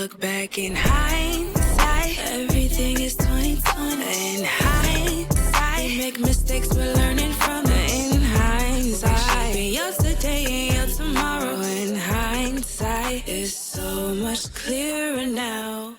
look back in hindsight, everything is 2020. In hindsight, we make mistakes, we're learning from it. In hindsight, shaping your today and your tomorrow. In hindsight, it's so much clearer now.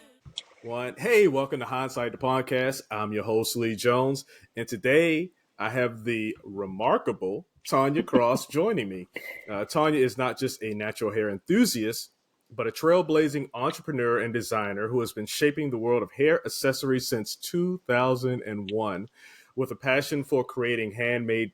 Hey, welcome to Hindsight the Podcast. I'm your host, Lee Jones, and today I have the remarkable Tonya Cross joining me. Tonya is not just a natural hair enthusiast, but a trailblazing entrepreneur and designer who has been shaping the world of hair accessories since 2001 with a passion for creating handmade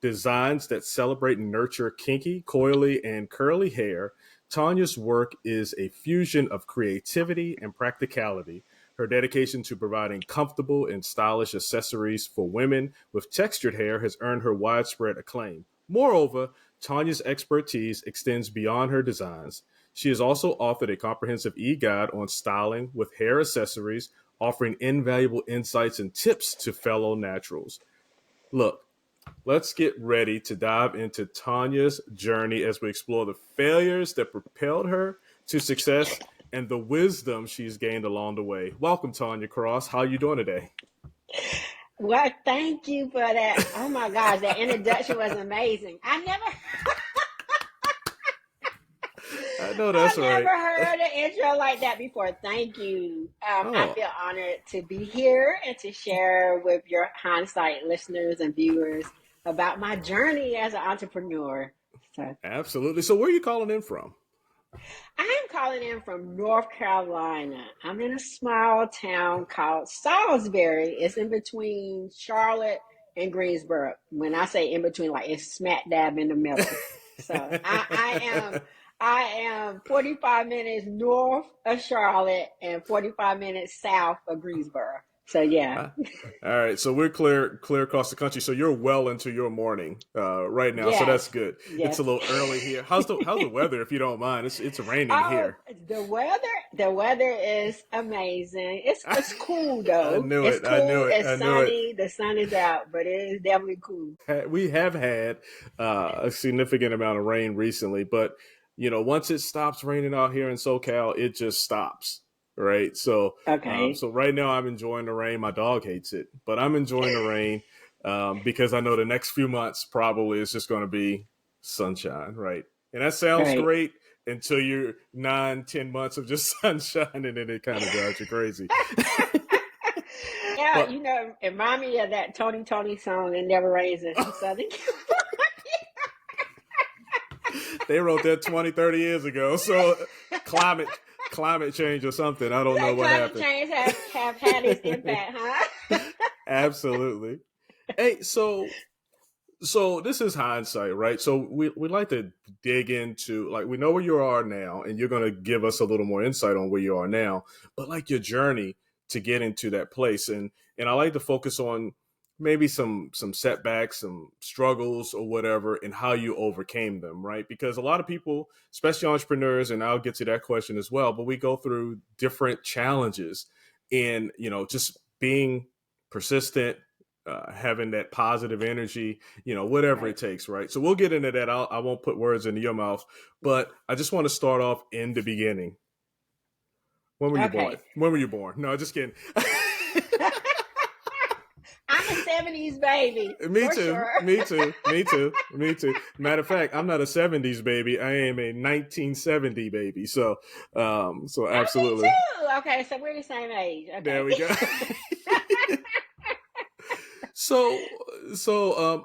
designs that celebrate and nurture kinky, coily, and curly hair. Tonya's work is a fusion of creativity and practicality. Her dedication to providing comfortable and stylish accessories for women with textured hair has earned her widespread acclaim. Moreover, Tonya's expertise extends beyond her designs. She has also authored a comprehensive e-guide on styling with hair accessories, offering invaluable insights and tips to fellow naturals. Look, let's get ready to dive into Tonya's journey as we explore the failures that propelled her to success and the wisdom she's gained along the way. Welcome, Tonya Cross. How are you doing today? Well, thank you for that. Oh my gosh, that introduction was amazing. I know that's right. I've never heard an intro like that before. Thank you. I feel honored to be here and to share with your Hindsight listeners and viewers about my journey as an entrepreneur. Absolutely. So where are you calling in from? I'm calling in from North Carolina. I'm in a small town called Salisbury. It's in between Charlotte and Greensboro. When I say in between, like it's smack dab in the middle. So I am 45 minutes north of Charlotte and 45 minutes south of Greensboro. So yeah. All right. So we're clear across the country. So you're well into your morning right now. Yes. So that's good. Yes. It's a little early here. How's the weather, if you don't mind? It's raining here. The weather is amazing. It's cool though. I knew it's it. Cool. I knew it. It's I knew sunny. it. The sun is out, but it is definitely cool. We have had a significant amount of rain recently, but you know, once it stops raining out here in SoCal, it just stops. Right. So, okay. So right now I'm enjoying the rain. My dog hates it, but I'm enjoying the rain because I know the next few months probably is just going to be sunshine. Right. And that sounds great until you're 9-10 months of just sunshine and then it kind of drives you crazy. Yeah. But, you know, it reminds me of that Tony song, It Never Rains in Southern California. They wrote that 20, 30 years ago. So climate change or something. I don't know what happened. Climate change have had its impact, huh? Absolutely. Hey, so this is hindsight, right? So we like to dig into, like, we know where you are now, and you're going to give us a little more insight on where you are now, but like your journey to get into that place. And I like to focus on maybe some setbacks, some struggles or whatever, and how you overcame them, right? Because a lot of people, especially entrepreneurs, and I'll get to that question as well, but we go through different challenges in, you know, just being persistent, having that positive energy, you know, whatever it takes, right? So we'll get into that. I won't put words into your mouth, but I just want to start off in the beginning. When were you born? When were you born? No, just kidding. I'm a 70s baby. Me too. Sure. Me too. Matter of fact, I'm not a 70s baby. I am a 1970 baby. So absolutely. Me too. Okay, so we're the same age. Okay. There we go. So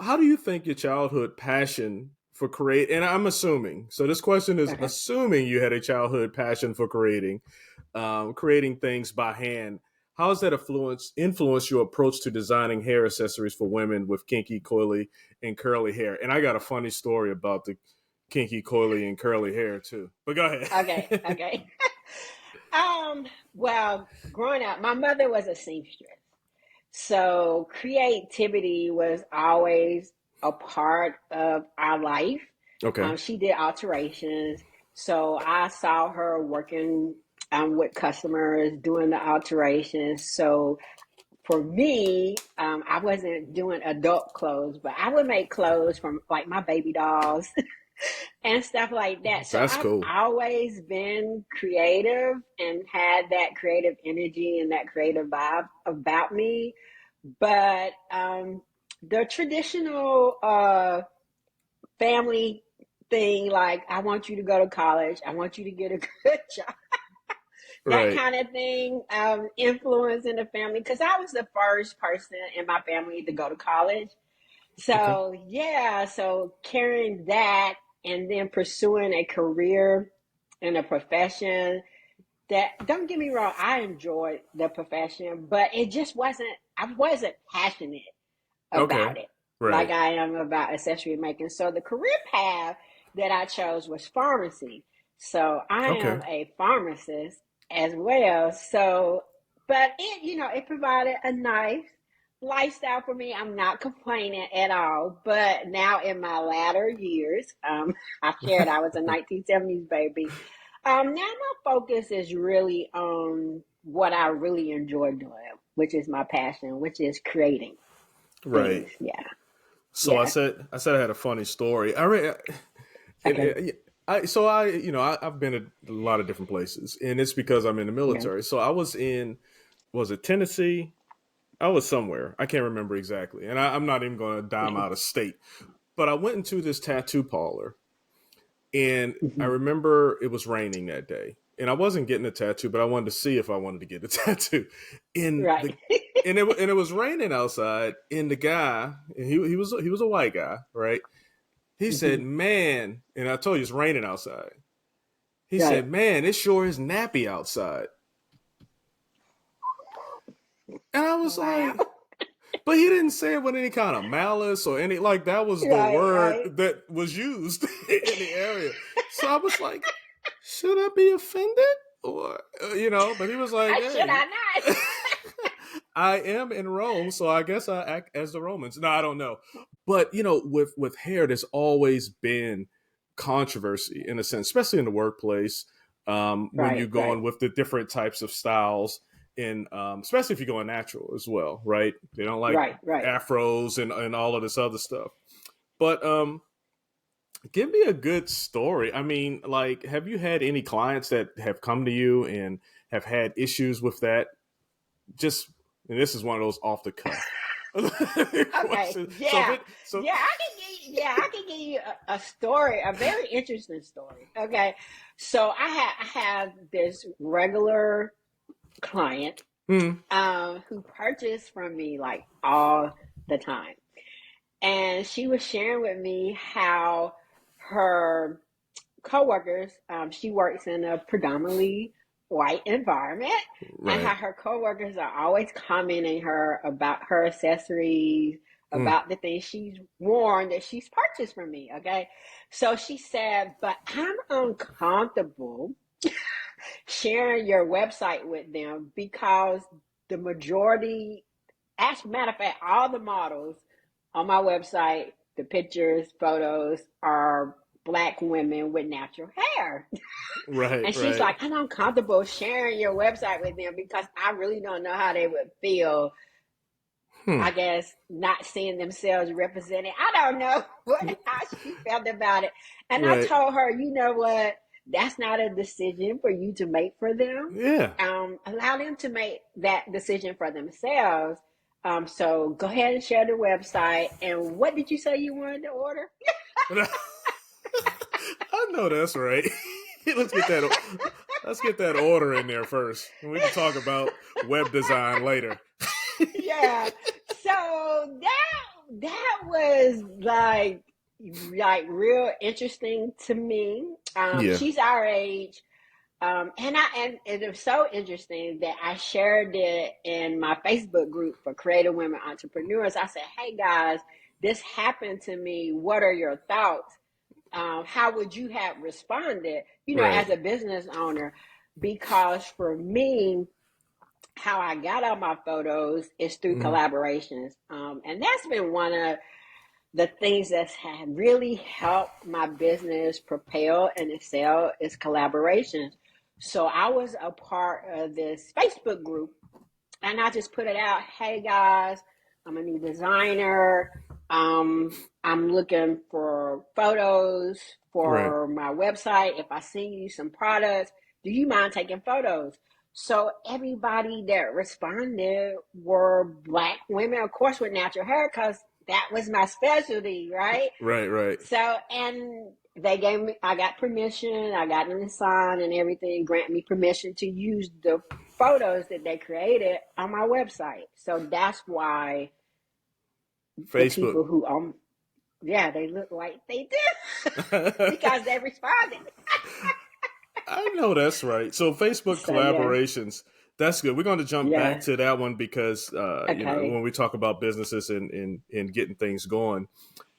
how do you think your childhood passion for and I'm assuming, so this question is assuming you had a childhood passion for creating things by hand. How has that influenced your approach to designing hair accessories for women with kinky, coily, and curly hair? And I got a funny story about the kinky, coily, and curly hair too. But go ahead. Okay. Well, growing up, my mother was a seamstress. So creativity was always a part of our life. Okay. She did alterations. So I saw her working with customers, doing the alterations. So for me, I wasn't doing adult clothes, but I would make clothes from like my baby dolls and stuff like that. So That's I've cool. always been creative and had that creative energy and that creative vibe about me. But the traditional family thing, like, I want you to go to college, I want you to get a good job, that Right. kind of thing, influence in the family, because I was the first person in my family to go to college. Okay. So yeah, so carrying that and then pursuing a career in a profession that, don't get me wrong, I enjoyed the profession, but it just wasn't, I wasn't passionate Okay. about it like Right. I am about accessory making. So the career path that I chose was pharmacy. So I Okay. am a pharmacist as well. So, but it, it provided a nice lifestyle for me. I'm not complaining at all. But now in my latter years, I shared I was a 1970s baby. Now my focus is really on what I really enjoy doing, which is my passion, which is creating Right. things. Yeah. So Yeah. I said I had a funny story. I read, Okay. I've been at a lot of different places, and it's because I'm in the Okay. military. So I was in, was it Tennessee? I was somewhere. I can't remember exactly, and I'm not even going to dime out of state. But I went into this tattoo parlor, and I Mm-hmm. remember it was raining that day, and I wasn't getting a tattoo, but I wanted to see if I wanted to get a tattoo. In Right. the and it was raining outside, and the guy, and he was a white guy, right? He Mm-hmm. said, "Man," and I told you it's raining outside. He Right. said, "Man, it sure is nappy outside." And I was Wow. like, but he didn't say it with any kind of malice or any, like, that was the Right. Right. word that was used in the area. So I was like, should I be offended? Or, but he was like, I should hey, I not? I am in Rome, so I guess I act as the Romans. No, I don't know. But, with hair, there's always been controversy in a sense, especially in the workplace, when you're Right. Right. going with the different types of styles, and especially if you're going natural as well, right? They don't like Right. Right. afros and all of this other stuff. But give me a good story. I mean, like, have you had any clients that have come to you and have had issues with that? Just, and this is one of those off the cuff Okay. questions. Yeah. Yeah. I can give you a story, a very interesting story. Okay. So I have this regular client Hmm. who purchased from me like all the time. And she was sharing with me how her coworkers, she works in a predominantly white environment, and how Right. her coworkers are always commenting her about her accessories, Hmm. about the things she's worn that she's purchased from me. Okay. So she said, but I'm uncomfortable sharing your website with them because the majority, as a matter of fact, all the models on my website, the pictures, photos are Black women with natural hair. Right. And she's Right. like, I'm uncomfortable sharing your website with them because I really don't know how they would feel, Hmm. I guess, not seeing themselves represented. I don't know how she felt about it. And I Right. told her, you know what? That's not a decision for you to make for them. Yeah. Allow them to make that decision for themselves. So go ahead and share the website. And what did you say you wanted to order? I know that's right. let's get that. Let's get that order in there first. We can talk about web design later. Yeah. So that was like real interesting to me. Yeah. She's our age. And it was so interesting that I shared it in my Facebook group for creative women entrepreneurs. I said, hey guys, this happened to me. What are your thoughts? How would you have responded, Right. as a business owner? Because for me, how I got all my photos is through Mm-hmm. collaborations. And that's been one of the things that have really helped my business propel and excel is collaborations. So I was a part of this Facebook group, and I just put it out, hey guys, I'm a new designer. I'm looking for photos Right. for my website. If I send you some products, do you mind taking photos? So everybody that responded were Black women, of course, with natural hair, because that was my specialty, right? Right. Right. So, and they gave me, I got permission, I got them to sign and everything, grant me permission to use the photos that they created on my website. So that's why the Facebook. people who yeah, they look like they do because they responded. I know that's right. So Facebook So yeah, collaborations, that's good. We're going to jump back yeah, to that one because okay, when we talk about businesses and getting things going,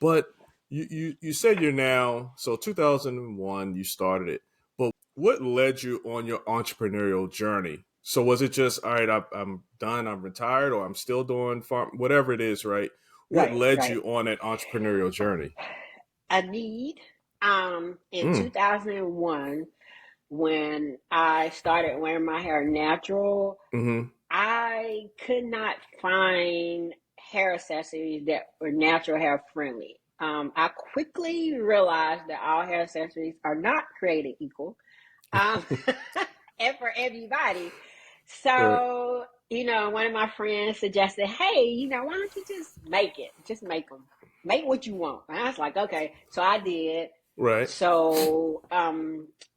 but you said you're now, so 2001 you started it, but what led you on your entrepreneurial journey? So was it just all right? I'm done. I'm retired, or I'm still doing farm, whatever it is, right? What right, led right. you on that entrepreneurial journey? A need. In Mm, 2001, when I started wearing my hair natural, mm-hmm. I could not find hair accessories that were natural hair friendly. I quickly realized that all hair accessories are not created equal, um, and for everybody. Right. So, one of my friends suggested, hey, why don't you just make it? Just make them. Make what you want. And I was like, okay. So I did. Right. So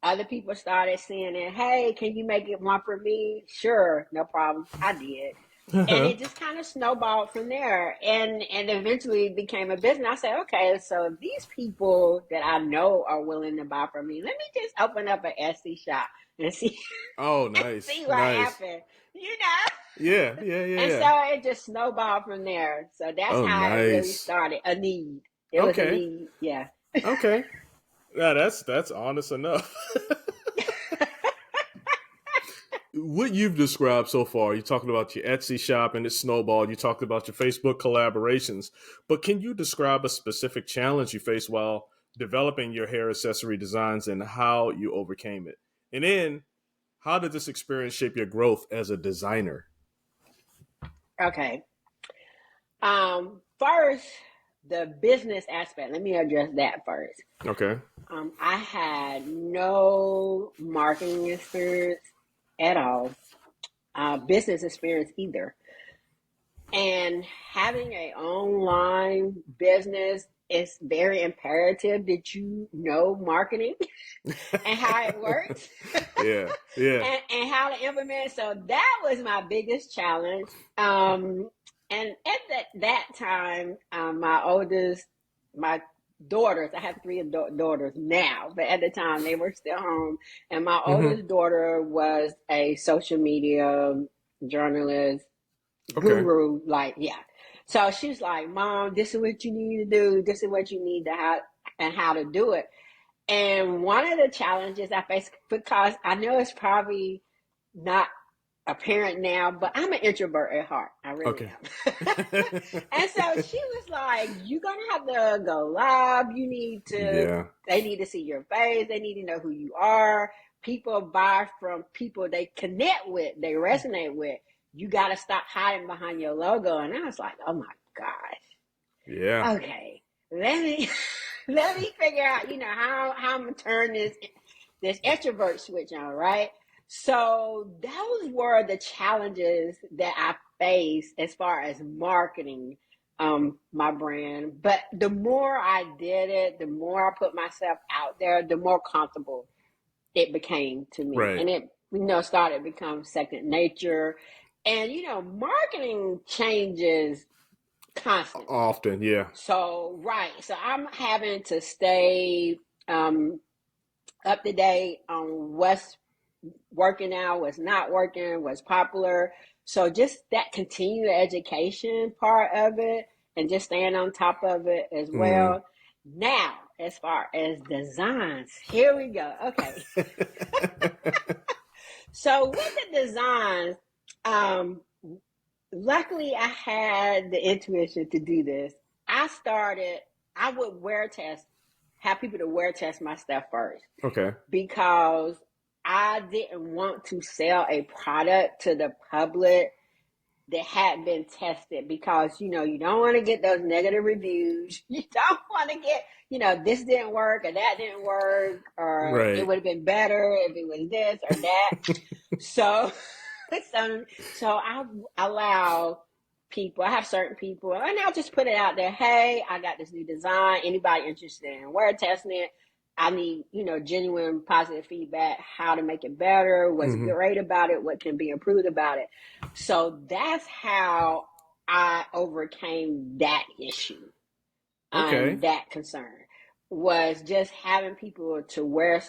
other people started saying it, hey, can you make it one for me? Sure, no problem. I did. And it just kind of snowballed from there and eventually became a business. I said, okay, so these people that I know are willing to buy from me, let me just open up an Etsy shop and see Oh, and nice, see what nice. happens. You know? Yeah, yeah, yeah, And yeah. so it just snowballed from there. So that's Oh, how it really nice. started. A need. It was a Okay, need, yeah. okay. Yeah, that's honest enough. What you've described so far, you're talking about your Etsy shop and it snowballed. You talked about your Facebook collaborations, but can you describe a specific challenge you faced while developing your hair accessory designs and how you overcame it? And then, how did this experience shape your growth as a designer? Okay. First, the business aspect. Let me address that first. Okay. I had no marketing experience at all, business experience either. And having an online business is very imperative that you know marketing and how it works Yeah, yeah. and how to implement. So that was my biggest challenge. And at that time, my daughters, I have three daughters now, but at the time they were still home. And my Mm-hmm. oldest daughter was a social media journalist, Okay. guru, like, yeah. So she's like, Mom, this is what you need to do. This is what you need to have and how to do it. And one of the challenges I face, because I know it's probably not apparent now, but I'm an introvert at heart. I really Okay. am. And so she was like, you're going to have to go live. Yeah. They need to see your face. They need to know who you are. People buy from people they connect with, they resonate with. You got to stop hiding behind your logo. And I was like, oh my Yeah. gosh. Okay. Let me figure out, how I'm gonna turn this extrovert switch on, right? So those were the challenges that I faced as far as marketing my brand. But the more I did it, the more I put myself out there, the more comfortable it became to me. Right. And it, started to become second nature. And marketing changes constantly. Often, yeah. So, right. So I'm having to stay up to date on what's working now, what's not working, what's popular. So just that continued education part of it and just staying on top of it as Mm. well. Now, as far as designs, here we go. Okay. So with the designs, um, luckily I had the intuition to do this. I would have people to wear test my stuff first Okay. because I didn't want to sell a product to the public that hadn't been tested, because, you don't want to get those negative reviews. You don't want to get, this didn't work or that didn't work, or it Right. would have been better if it was this or that. So I allow people, I have certain people, and I'll just put it out there. Hey, I got this new design. Anybody interested in wear testing it? I need, genuine positive feedback, how to make it better, what's great about it, what can be improved about it. So that's how I overcame that issue. Okay. That concern was just having people to wear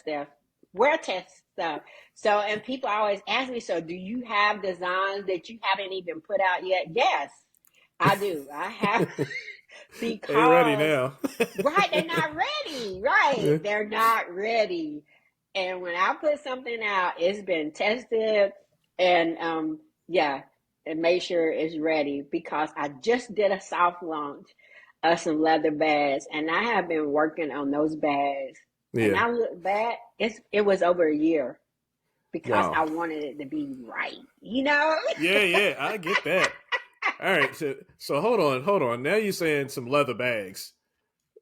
test stuff. So, and people always ask me, so do you have designs that you haven't even put out yet? Yes, I do. I have. Because they ready now. Right, they're not ready. Right, Yeah. they're not ready. And when I put something out, it's been tested and and make sure it's ready, because I just did a soft launch of some leather bags, and I have been working on those bags. And I look back, it was over a year, because I wanted it to be right. Yeah, I get that. All right, so hold on. Now you're saying some leather bags.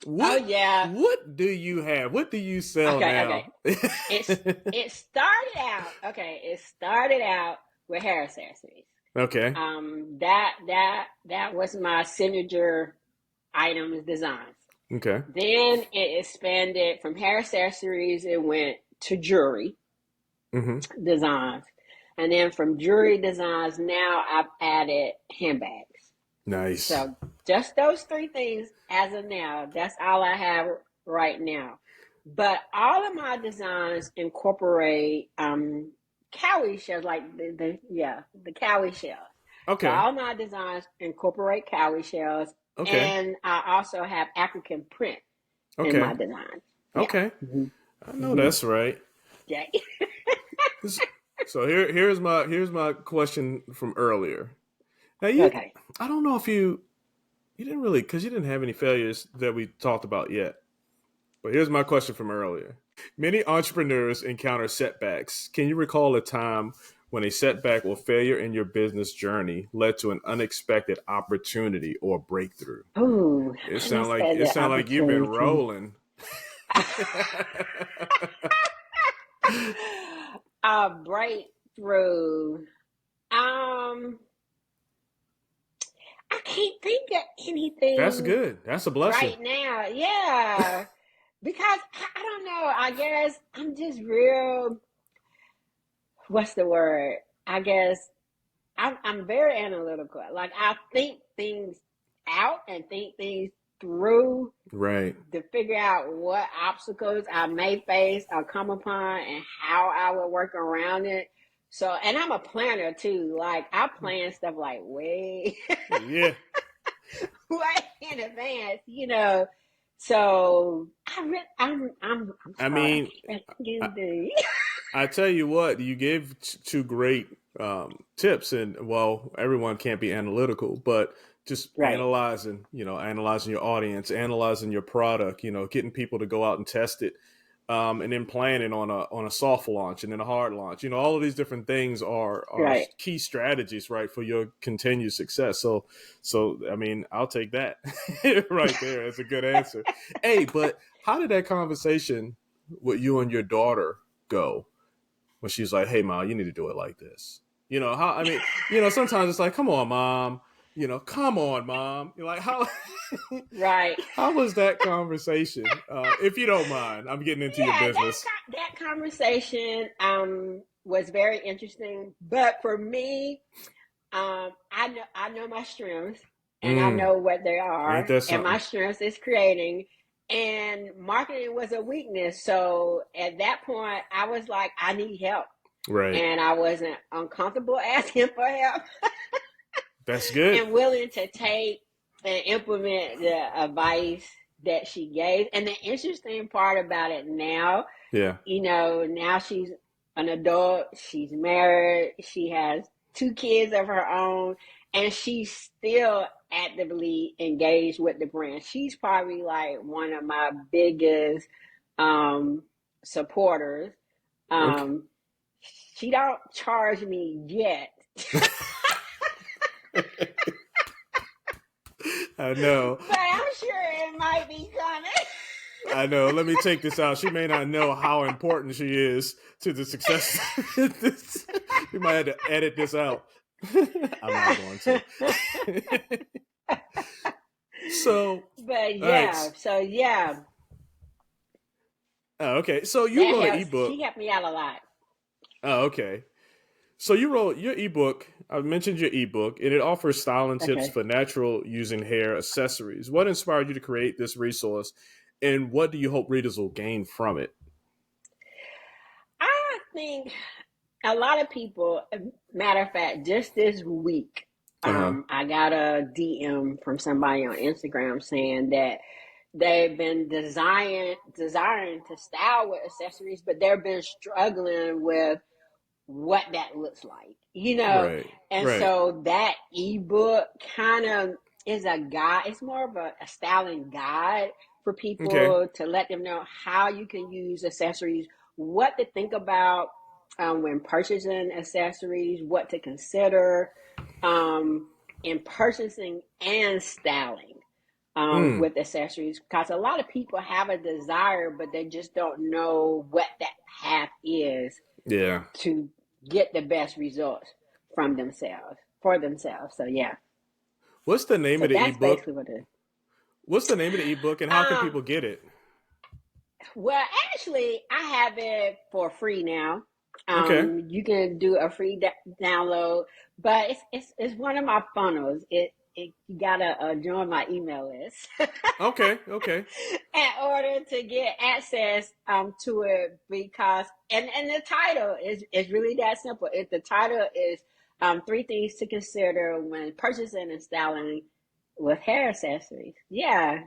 What, oh yeah. What do you have? What do you sell now? Okay. It started out with hair accessories. Okay. That was my signature items designs. Okay. Then it expanded from hair accessories. It went to jewelry designs. And then from jewelry designs, now I've added handbags. Nice. So just those three things as of now. That's all I have right now. But all of my designs incorporate coily shells, like the coily shells. Okay. So all my designs incorporate coily shells. Okay. And I also have African print in my designs. Yeah. Okay. I know that's right. Yeah. So here's my question from earlier. Now I don't know if you didn't really, because you didn't have any failures that we talked about yet. But here's my question from earlier. Many entrepreneurs encounter setbacks. Can you recall a time when a setback or failure in your business journey led to an unexpected opportunity or breakthrough? Oh, it sounds like you've been rolling. A breakthrough. I can't think of anything. That's good. That's a blessing. Right now, yeah. Because I don't know. I guess I'm just real. What's the word? I guess I'm very analytical. Like, I think things out and think things through. Right. To figure out what obstacles I may face or come upon and how I will work around it. So, and I'm a planner too. Like, I plan stuff like way in advance, So I'm I mean, I tell you what, you gave two great tips, and well, everyone can't be analytical, but just analyzing your audience, analyzing your product, getting people to go out and test it. And then planning on a soft launch and then a hard launch. All of these different things are key strategies, right, for your continued success. So I mean, I'll take that right there. That's a good answer. Hey, but how did that conversation with you and your daughter go when she's like, "Hey, Mom, you need to do it like this"? Sometimes it's like, "Come on, Mom." Come on, Mom. You're like, how? Right. How was that conversation? If you don't mind, I'm getting into your business. That conversation was very interesting. But for me, I know my strengths, and I know what they are, and my strengths is creating. And marketing was a weakness. So at that point, I was like, I need help. Right. And I wasn't uncomfortable asking for help. That's good. And willing to take and implement the advice that she gave. And the interesting part about it now, now she's an adult, she's married, she has 2 kids of her own, and she's still actively engaged with the brand. She's probably like one of my biggest supporters. She don't charge me yet. I know. But I'm sure it might be coming. I know. Let me take this out. She may not know how important she is to the success. We might have to edit this out. I'm not going to. So, But right. so yeah. Oh, okay. So you wrote an ebook. She helped me out a lot. Oh, okay. So you wrote your ebook. I mentioned your ebook, and it offers styling tips for natural using hair accessories. What inspired you to create this resource, and what do you hope readers will gain from it? I think a lot of people, matter of fact, just this week, I got a DM from somebody on Instagram saying that they've been desiring to style with accessories, but they've been struggling with what that looks like, Right. And so that ebook kind of is a guide. It's more of a styling guide for people to let them know how you can use accessories, what to think about when purchasing accessories, what to consider in purchasing and styling with accessories, because a lot of people have a desire, but they just don't know what that path is to get the best results for themselves. So yeah. What's the name of the ebook? Basically what it is. What's the name of the ebook, and how can people get it? Well, actually, I have it for free now. You can do a free download, but it's one of my funnels. You gotta join my email list. Okay. In order to get access to it, because and the title is really that simple. The title is 3 things to consider when purchasing and styling with hair accessories. Yeah.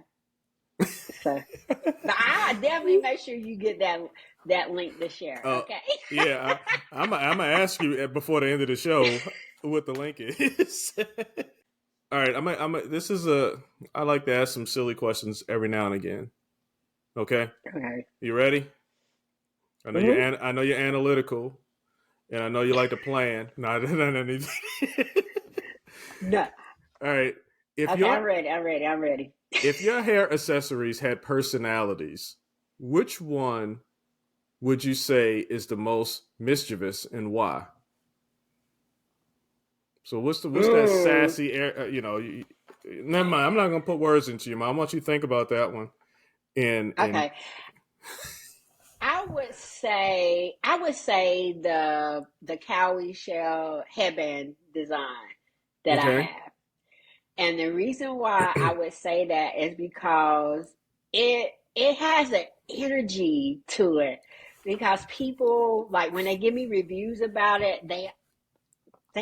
So I definitely make sure you get that link to share. Okay. Yeah, I'm gonna ask you before the end of the show what the link is. All right, I like to ask some silly questions every now and again. Okay. You ready? I know I know you're analytical, and I know you like to plan. No. No. All right. I'm ready. If your hair accessories had personalities, which one would you say is the most mischievous, and why? So what's that sassy air? Never mind. I'm not gonna put words into your mouth. I want you to think about that one. Okay. I would say the coily shell headband design that I have, and the reason why I would say that is because it has an energy to it. Because people, like, when they give me reviews about it, they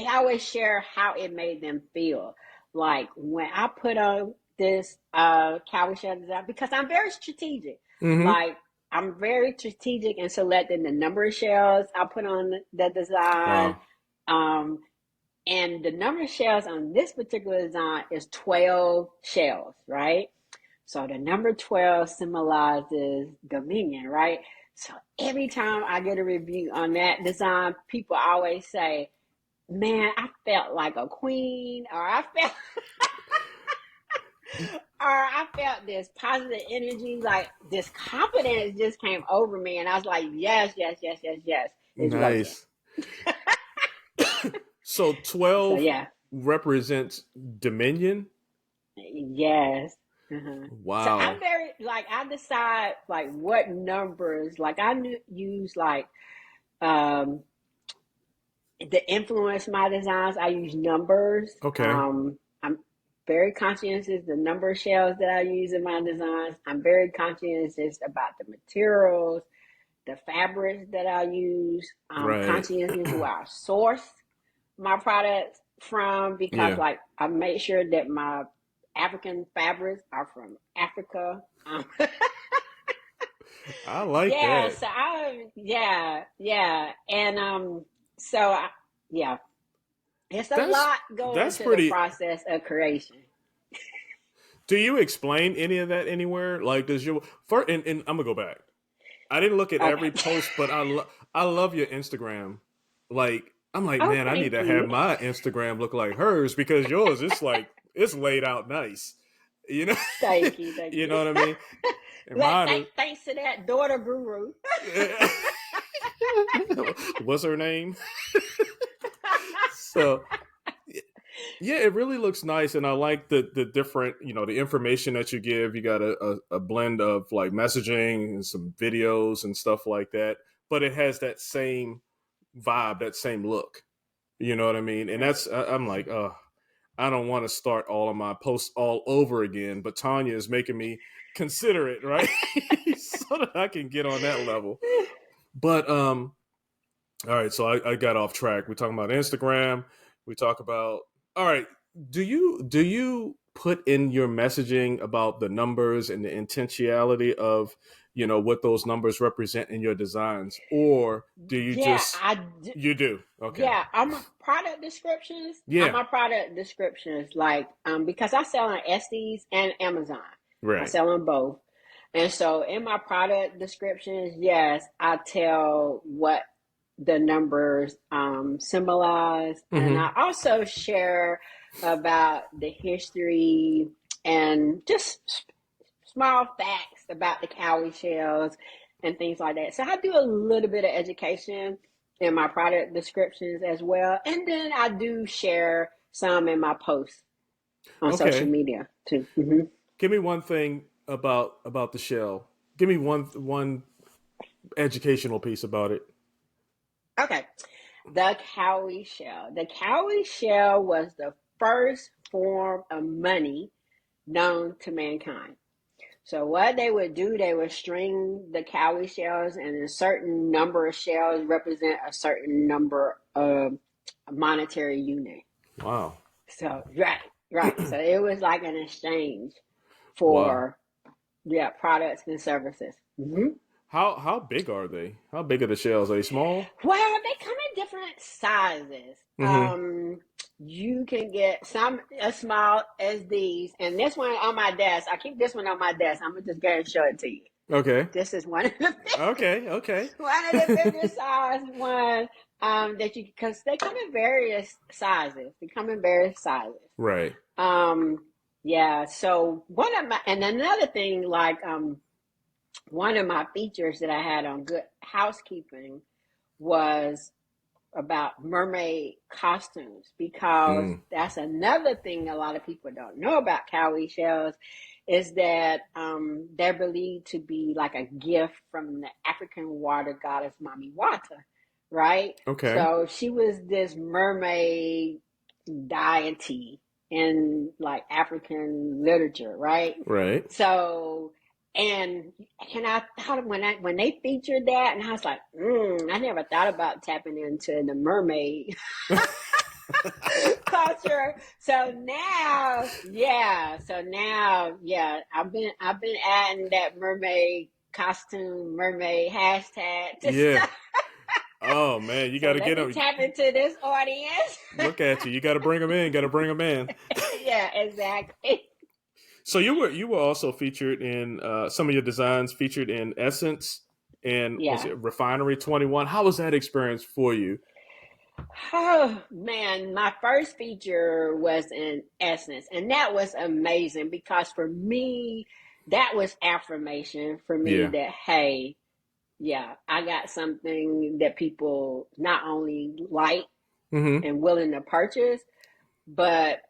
always share how it made them feel. Like when I put on this coily shell design, because I'm very strategic. Like, I'm very strategic in selecting the number of shells I put on the design. Wow. And the number of shells on this particular design is 12 shells, right? So the number 12 symbolizes dominion, right? So every time I get a review on that design, people always say, man, I felt like a queen, or I felt this positive energy, like this confidence just came over me, and I was like, yes. It's nice. So 12 represents dominion? Yes. Wow. So I'm very, I decide, what numbers, use, to influence my designs, I use numbers. Okay. I'm very conscientious the number of shells that I use in my designs. I'm very conscientious about the materials, the fabrics that I use. I'm conscientious who I source my products from, because I make sure that my African fabrics are from Africa. I like that. So and it's a lot going into the process of creation. Do you explain any of that anywhere? Like, does your and I'm gonna go back. I didn't look at every post, but I love your Instagram. Like, I'm like, man, I need to have my Instagram look like hers, because yours, it's like, it's laid out nice. You know, Thank you, thank you you. know what I mean? And Look, mine is, thanks to that daughter guru. what's her name? So yeah, it really looks nice, and I like the different, the information that you give. You got a blend of like messaging and some videos and stuff like that, but it has that same vibe, that same look. You know what I mean? And I'm like, I don't want to start all of my posts all over again, but Tonya is making me consider it, right? So that I can get on that level. But all right, so I got off track. We're talking about Instagram. We talk about, all right. Do you put in your messaging about the numbers and the intentionality of what those numbers represent in your designs, or do you Yeah, just I do. you do? Okay, Yeah, I'm a product descriptions. I'm yeah, a product descriptions like because I sell on Estes and Amazon. I right, sell on both. And so in my product descriptions, yes, I tell what the numbers symbolize. And mm-hmm. I also share about the history and just small facts about the cowrie shells and things like that. So I do a little bit of education in my product descriptions as well. And then I do share some in my posts on social Okay. media too. Mm-hmm. Give me one thing about the shell. Give me one educational piece about it. Okay. The cowrie shell. The cowrie shell was the first form of money known to mankind. So what they would do, they would string the cowrie shells, and a certain number of shells represent a certain number of monetary unit. Wow. So right. So it was like an exchange Wow. for products and services. Mm-hmm. How big are they? How big are the shells? Are they small? Well, they come in different sizes. Mm-hmm. You can get some as small as these, and this one on my desk. I keep this one on my desk. I'm gonna just go and show it to you. Okay. This is one of the Okay. one of the bigger size one that you, because they come in various sizes. They come in various sizes. Right. Yeah. So one of my, and another thing, like one of my features that I had on Good Housekeeping was about mermaid costumes, because that's another thing a lot of people don't know about cowrie shells, is that they're believed to be like a gift from the African water goddess Mami Wata, right? Okay. So she was this mermaid deity in like African literature, right? Right. So, and I thought when they featured that, and I was like, I never thought about tapping into the mermaid culture. So now, I've been adding that mermaid costume, mermaid hashtag to Yeah. stuff. Oh man, you So got to let get me them. tap into this audience. Look at you. You got to bring them in. Got to bring them in. Yeah, exactly. So you were also featured in some of your designs featured in Essence and was Yeah. it Refinery 21? How was that experience for you? Oh man, my first feature was in Essence, and that was amazing because for me, that was affirmation for me Yeah. that, hey, yeah, I got something that people not only like Mm-hmm. and willing to purchase, but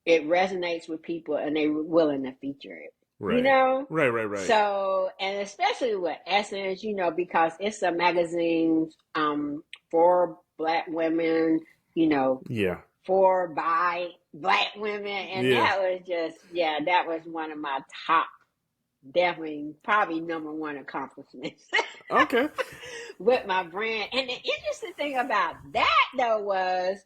it resonates with people and they're willing to feature it. You Right. know? Right. So, and especially with Essence, because it's a magazine for Black women, Yeah. for by Black women. And Yeah. that was just, that was one of my top, definitely, probably number one accomplishments Okay. with my brand. And the interesting thing about that, though, was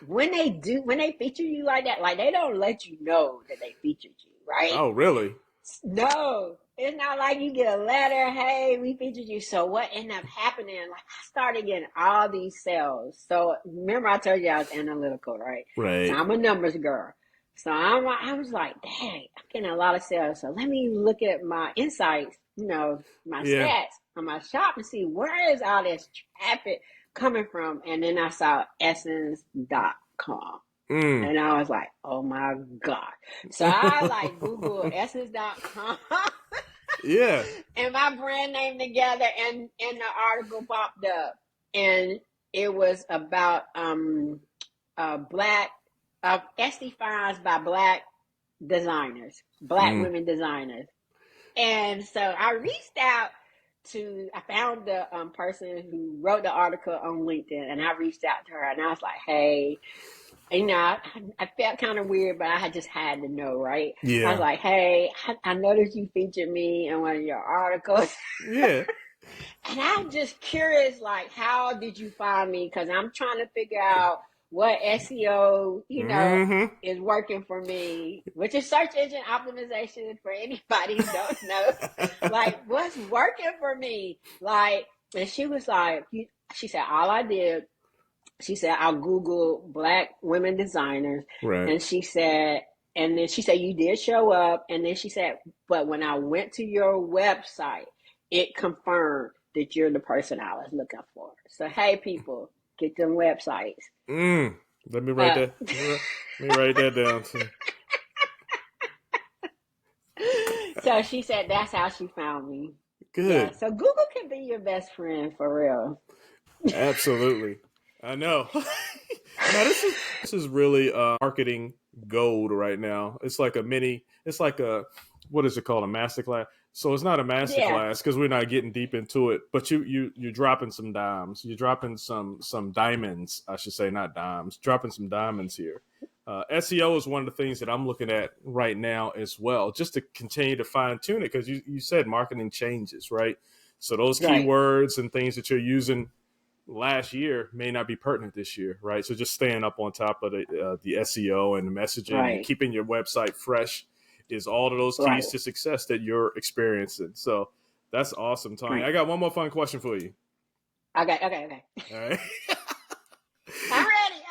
when they feature you like that, like they don't let you know that they featured you, right? Oh, really? No, it's not like you get a letter, hey, we featured you. So what ended up happening, like I started getting all these sales. So remember I told you I was analytical, right? So Right. I'm a numbers girl. So I was like, dang, I'm getting a lot of sales. So let me look at my insights, my Yeah. stats on my shop and see where is all this traffic coming from. And then I saw essence.com. And I was like, oh my God. So I like Googled essence.com Yeah. and my brand name together, and the article popped up. And it was about black SD finds by black designers, black women designers. And so I reached out I found the person who wrote the article on LinkedIn, and I reached out to her, and I was like, hey, I felt kind of weird, but I just had to know, right? Yeah. I was like, hey, I noticed you featured me in one of your articles. Yeah. And I'm just curious, like, how did you find me? Because I'm trying to figure out what SEO, is working for me, which is search engine optimization for anybody who don't know. Like, what's working for me? Like, and she was like, she said, all I did, she said, I'll Google black women designers. Right. And she said, you did show up. And then she said, but when I went to your website, it confirmed that you're the person I was looking for. So, hey, people, get them websites. Let me write that. Let me write that down too. So she said that's how she found me. Good. Yeah, so Google can be your best friend for real. Absolutely. I know. Now this is really marketing gold right now. It's like what is it called? A masterclass. So it's not a masterclass because we're not getting deep into it, but you're dropping some dimes. You're dropping some diamonds, I should say, not dimes, dropping some diamonds here. SEO is one of the things that I'm looking at right now as well, just to continue to fine tune it. Cause you said marketing changes, right? So those keywords and things that you're using last year may not be pertinent this year, right? So just staying up on top of the SEO and the messaging and keeping your website fresh is all of those keys to success that you're experiencing. So that's awesome, Tonya. I got one more fun question for you. Okay. All right. I'm ready.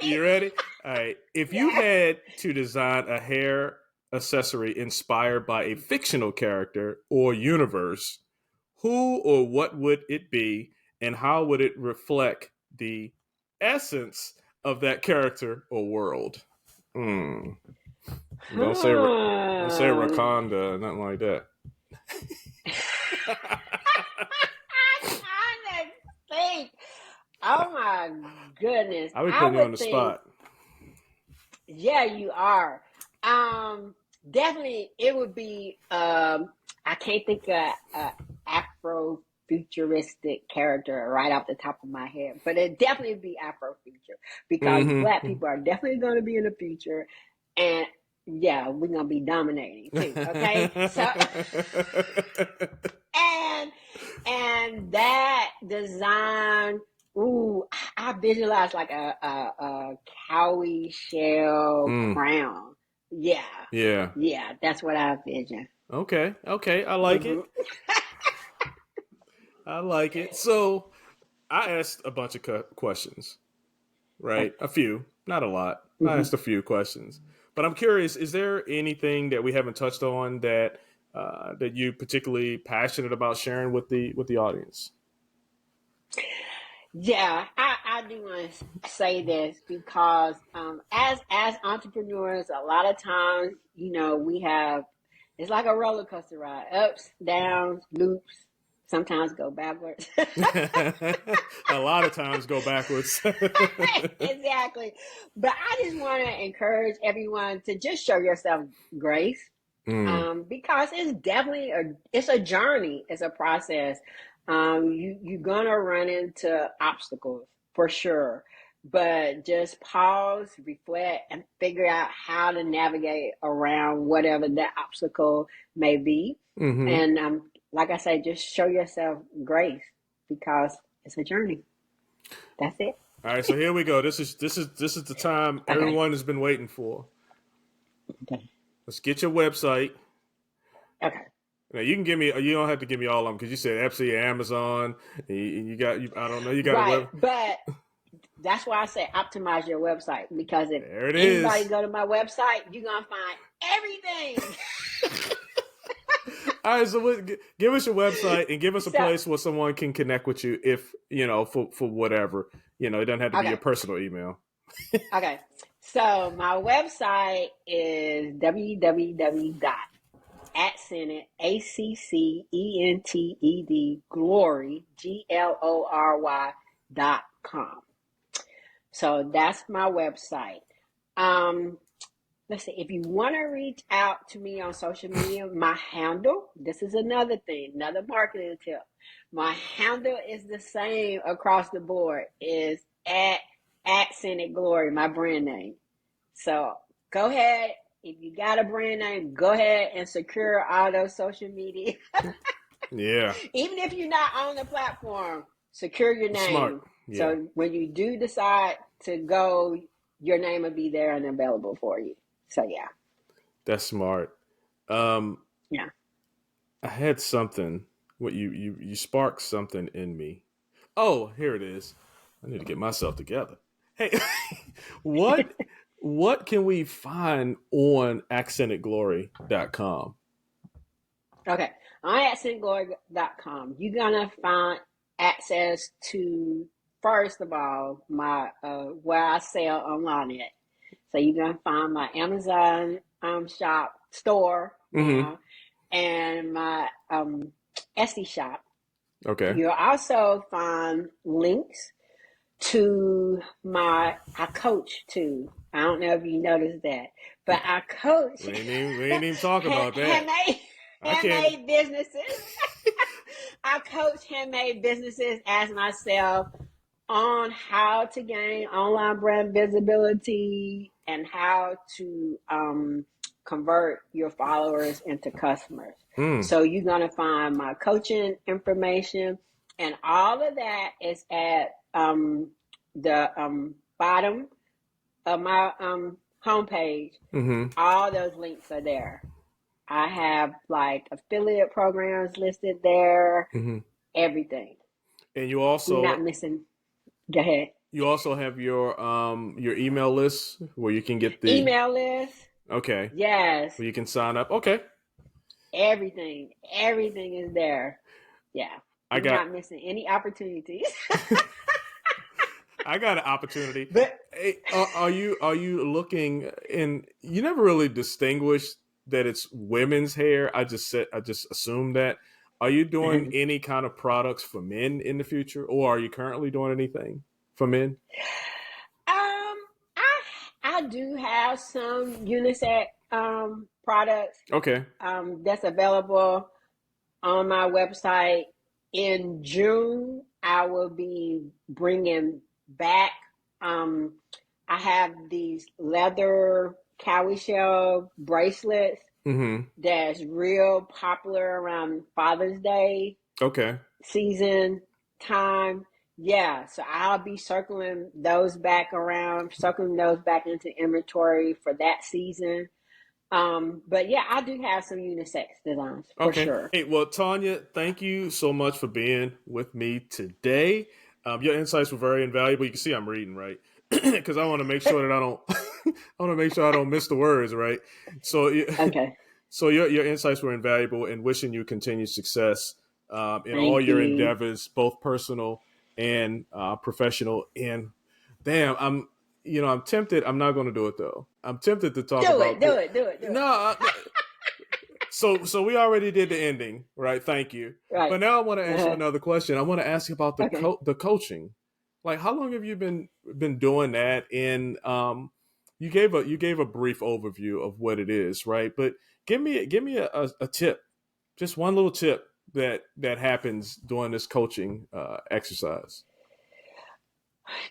You ready? All right. If you had to design a hair accessory inspired by a fictional character or universe, who or what would it be, and how would it reflect the essence of that character or world? Don't say Wakanda, nothing like that. I'm trying to think. Oh my goodness! I would put you on the spot. Yeah, you are. Definitely, it would be. I can't think of Afro-futuristic character right off the top of my head, but it definitely be Afro-future because black people are definitely going to be in the future, and yeah, we're gonna be dominating too. Okay, so and that design. Ooh, I visualize like a coily shell crown. Yeah, that's what I envision. Okay, I like it. I like it. So I asked a bunch of questions, right? A few, not a lot. I asked a few questions, but I'm curious: is there anything that we haven't touched on that that you particularly passionate about sharing with the audience? Yeah, I do want to say this because as entrepreneurs, a lot of times, it's like a roller coaster ride, ups, downs, loops, sometimes go backwards. A lot of times go backwards. Exactly. But I just want to encourage everyone to just show yourself grace because it's definitely it's a journey, it's a process. You're gonna run into obstacles for sure, but just pause, reflect, and figure out how to navigate around whatever that obstacle may be. And like I say, just show yourself grace because it's a journey. That's it. All right, so here we go. This is the time everyone has been waiting for. Okay. Let's get your website. Okay. Now you can give me. You don't have to give me all of them because you said Etsy, Amazon. You got. I don't know. You got right, but that's why I say optimize your website because if anybody go to my website, you're gonna find everything. All right, so give us your website and give us a place where someone can connect with you if for whatever. It doesn't have to be your personal email. Okay, So my website is www.accented glory glory.com. So that's my website. Let's see, if you want to reach out to me on social media, my handle, this is another thing, another marketing tip. My handle is the same across the board, is at Accented Glory, my brand name. So go ahead, if you got a brand name, go ahead and secure all those social media. Yeah. Even if you're not on the platform, secure your name. Smart. Yeah. So when you do decide to go, your name will be there and available for you. So yeah. That's smart. Yeah. I had something. What you sparked something in me. Oh, here it is. I need to get myself together. Hey, what can we find on accentedglory.com? Okay. On accentedglory.com, you're gonna find access to, first of all, my where I sell online at. So you're gonna find my Amazon shop store now, and my Etsy shop. Okay. You'll also find links to I coach too. I don't know if you noticed that, but I coach. We ain't even talk about that. Handmade businesses. I coach handmade businesses as myself on how to gain online brand visibility and how to convert your followers into customers. So you're going to find my coaching information, and all of that is at the bottom of my homepage. All those links are there. I have like affiliate programs listed there, everything. And you also, you're not missing. Go ahead. You also have your email list where you can get the email list. Okay. Yes. Where you can sign up. Okay. Everything is there. Yeah. You're not missing any opportunities. I got an opportunity. But hey, are you looking? And you never really distinguished that it's women's hair. I just assumed that. Are you doing any kind of products for men in the future, or are you currently doing anything for men? I do have some unisex products. Okay. That's available on my website. In June, I will be bringing back. I have these leather cowrie shell bracelets. That's real popular around Father's Day. Okay. Season time. Yeah. So I'll be circling those back into inventory for that season. But yeah, I do have some unisex designs for sure. Hey, well, Tonya, thank you so much for being with me today. Your insights were very invaluable. You can see I'm reading, right? Because I want to make sure that I don't miss the words, right? So okay. So your insights were invaluable, and wishing you continued success in all your endeavors, both personal and professional. And damn, I'm tempted. I'm not going to do it though. I'm tempted to talk about. Do it. No. So we already did the ending, right? Thank you. Right. But now I want to ask you another question. I want to ask you about the coaching. Like, how long have you been doing that? And you gave a brief overview of what it is, right? But give me a tip, just one little tip that happens during this coaching exercise.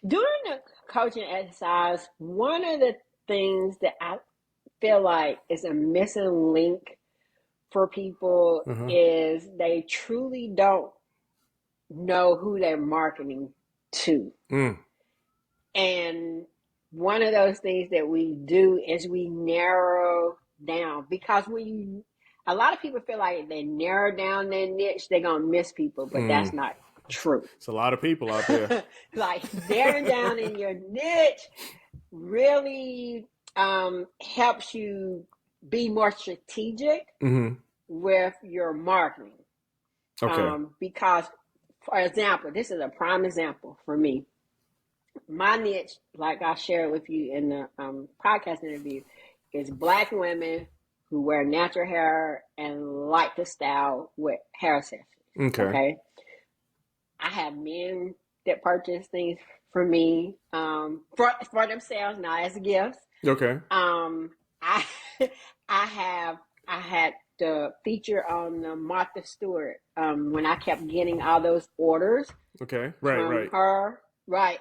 During the coaching exercise, one of the things that I feel like is a missing link for people is they truly don't know who they're marketing to. And one of those things that we do is we narrow down, because a lot of people feel like if they narrow down their niche, they're going to miss people, but that's not true. It's a lot of people out there. Like narrowing down in your niche really helps you be more strategic with your marketing. Okay. Because, for example, this is a prime example for me. my niche, like I shared with you in the podcast interview, is Black women who wear natural hair and like to style with hair accessories. Okay. Okay. I have men that purchase things for me for themselves, not as gifts. Okay. I I had the feature on Martha Stewart when I kept getting all those orders. Okay. From Right. her. Right.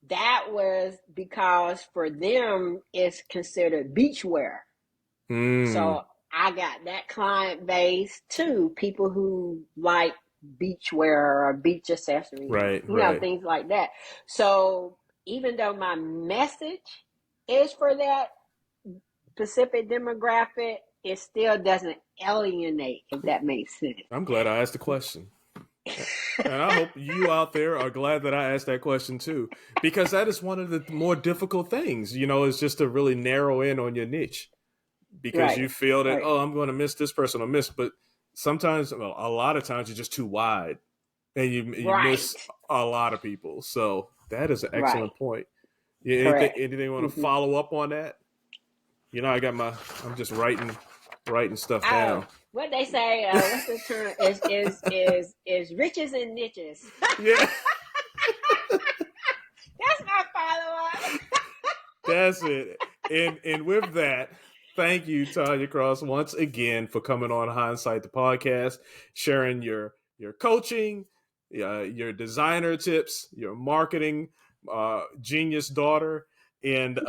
That was because for them it's considered beachwear. So I got that client base too, people who like beachwear or beach accessories, Right. things like that. So even though my message is for that specific demographic, it still doesn't alienate, if that makes sense. I'm glad I asked the question. And I hope you out there are glad that I asked that question too, because that is one of the more difficult things, is just to really narrow in on your niche, because you feel that, I'm going to miss this person or miss, but sometimes, a lot of times you're just too wide and you miss a lot of people. So that is an excellent point. Anything you want to follow up on that? I'm just writing stuff down. What they say, what's the term? Is riches and niches. Yeah. That's my follow-up. That's it. And with that, thank you, Tonya Cross, once again for coming on Hindsight the Podcast, sharing your coaching, your designer tips, your marketing genius daughter. And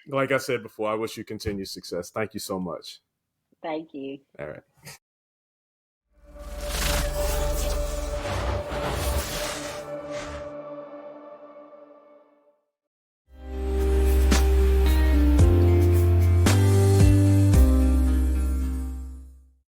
like I said before, I wish you continued success. Thank you so much. Thank you. All right.